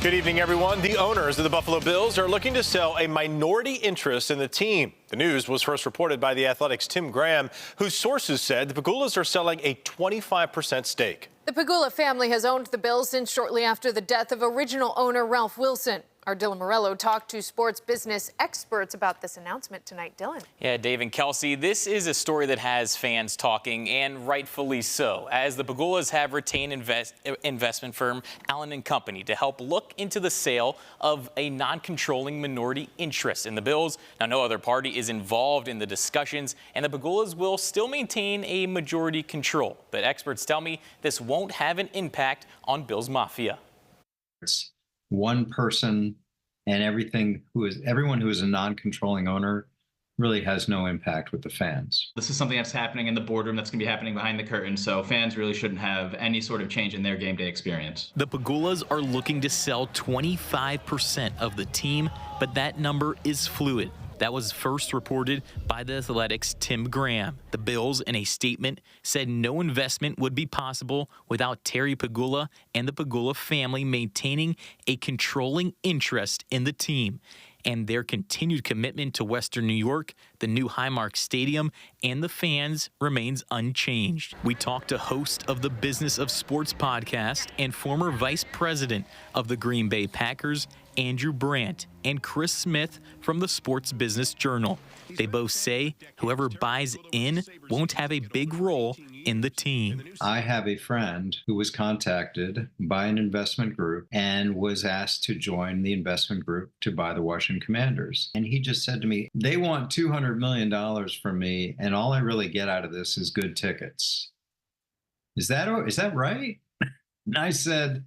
Good evening, everyone. The owners of the Buffalo Bills are looking to sell a minority interest in the team. The news was first reported by The Athletic's Tim Graham, whose sources said the Pegulas are selling a 25% stake. The Pegula family has owned the Bills since shortly after the death of original owner Ralph Wilson. Our Dylan Morello talked to sports business experts about this announcement tonight. Dylan. Yeah, Dave and Kelsey, this is a story that has fans talking, and rightfully so, as the Pegulas have retained investment firm Allen & Company to help look into the sale of a non-controlling minority interest in the Bills. Now, no other party is involved in the discussions, and the Pegulas will still maintain a majority control. But experts tell me this won't have an impact on Bills Mafia. It's one person, and everyone who is a non-controlling owner really has no impact with the fans. This is something that's happening in the boardroom, that's going to be happening behind the curtain, so fans really shouldn't have any sort of change in their game day experience. The Pegulas are looking to sell 25% of the team, but that number is fluid. That was first reported by The Athletic's Tim Graham. The Bills, in a statement, said no investment would be possible without Terry Pegula and the Pegula family maintaining a controlling interest in the team. And their continued commitment to Western New York, the new Highmark Stadium, and the fans remains unchanged. We talked to host of the Business of Sports podcast and former vice president of the Green Bay Packers, Andrew Brandt, and Chris Smith from the Sports Business Journal. They both say whoever buys in won't have a big role in the team. I have a friend who was contacted by an investment group and was asked to join the investment group to buy the Washington Commanders. And he just said to me, they want $200 million from me, and all I really get out of this is good tickets. Is that right? And I said,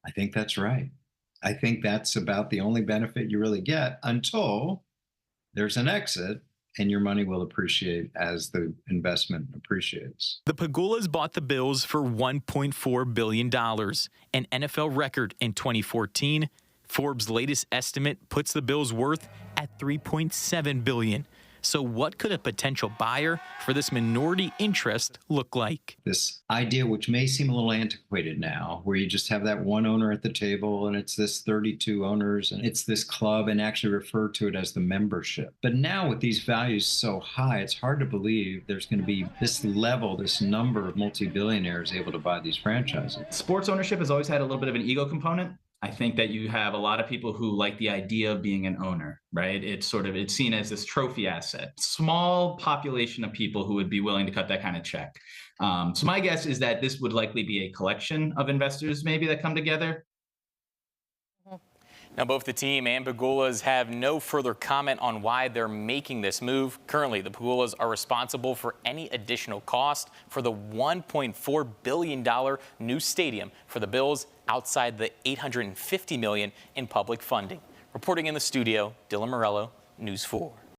I think that's right. I think that's about the only benefit you really get until there's an exit and your money will appreciate as the investment appreciates. The Pegulas bought the Bills for $1.4 billion, an NFL record in 2014. Forbes' latest estimate puts the Bills' worth at $3.7 billion. So what could a potential buyer for this minority interest look like? This idea, which may seem a little antiquated now, where you just have that one owner at the table and it's this 32 owners and it's this club, and actually refer to it as the membership. But now with these values so high, it's hard to believe there's going to be this level, this number of multi-billionaires able to buy these franchises. Sports ownership has always had a little bit of an ego component. I think that you have a lot of people who like the idea of being an owner, right? It's seen as this trophy asset. Small population of people who would be willing to cut that kind of check. So my guess is that this would likely be a collection of investors maybe that come together. Now, both the team and Pegulas have no further comment on why they're making this move. Currently, the Pegulas are responsible for any additional cost for the $1.4 billion new stadium for the Bills outside the $850 million in public funding. Reporting in the studio, Dylan Morello, News 4.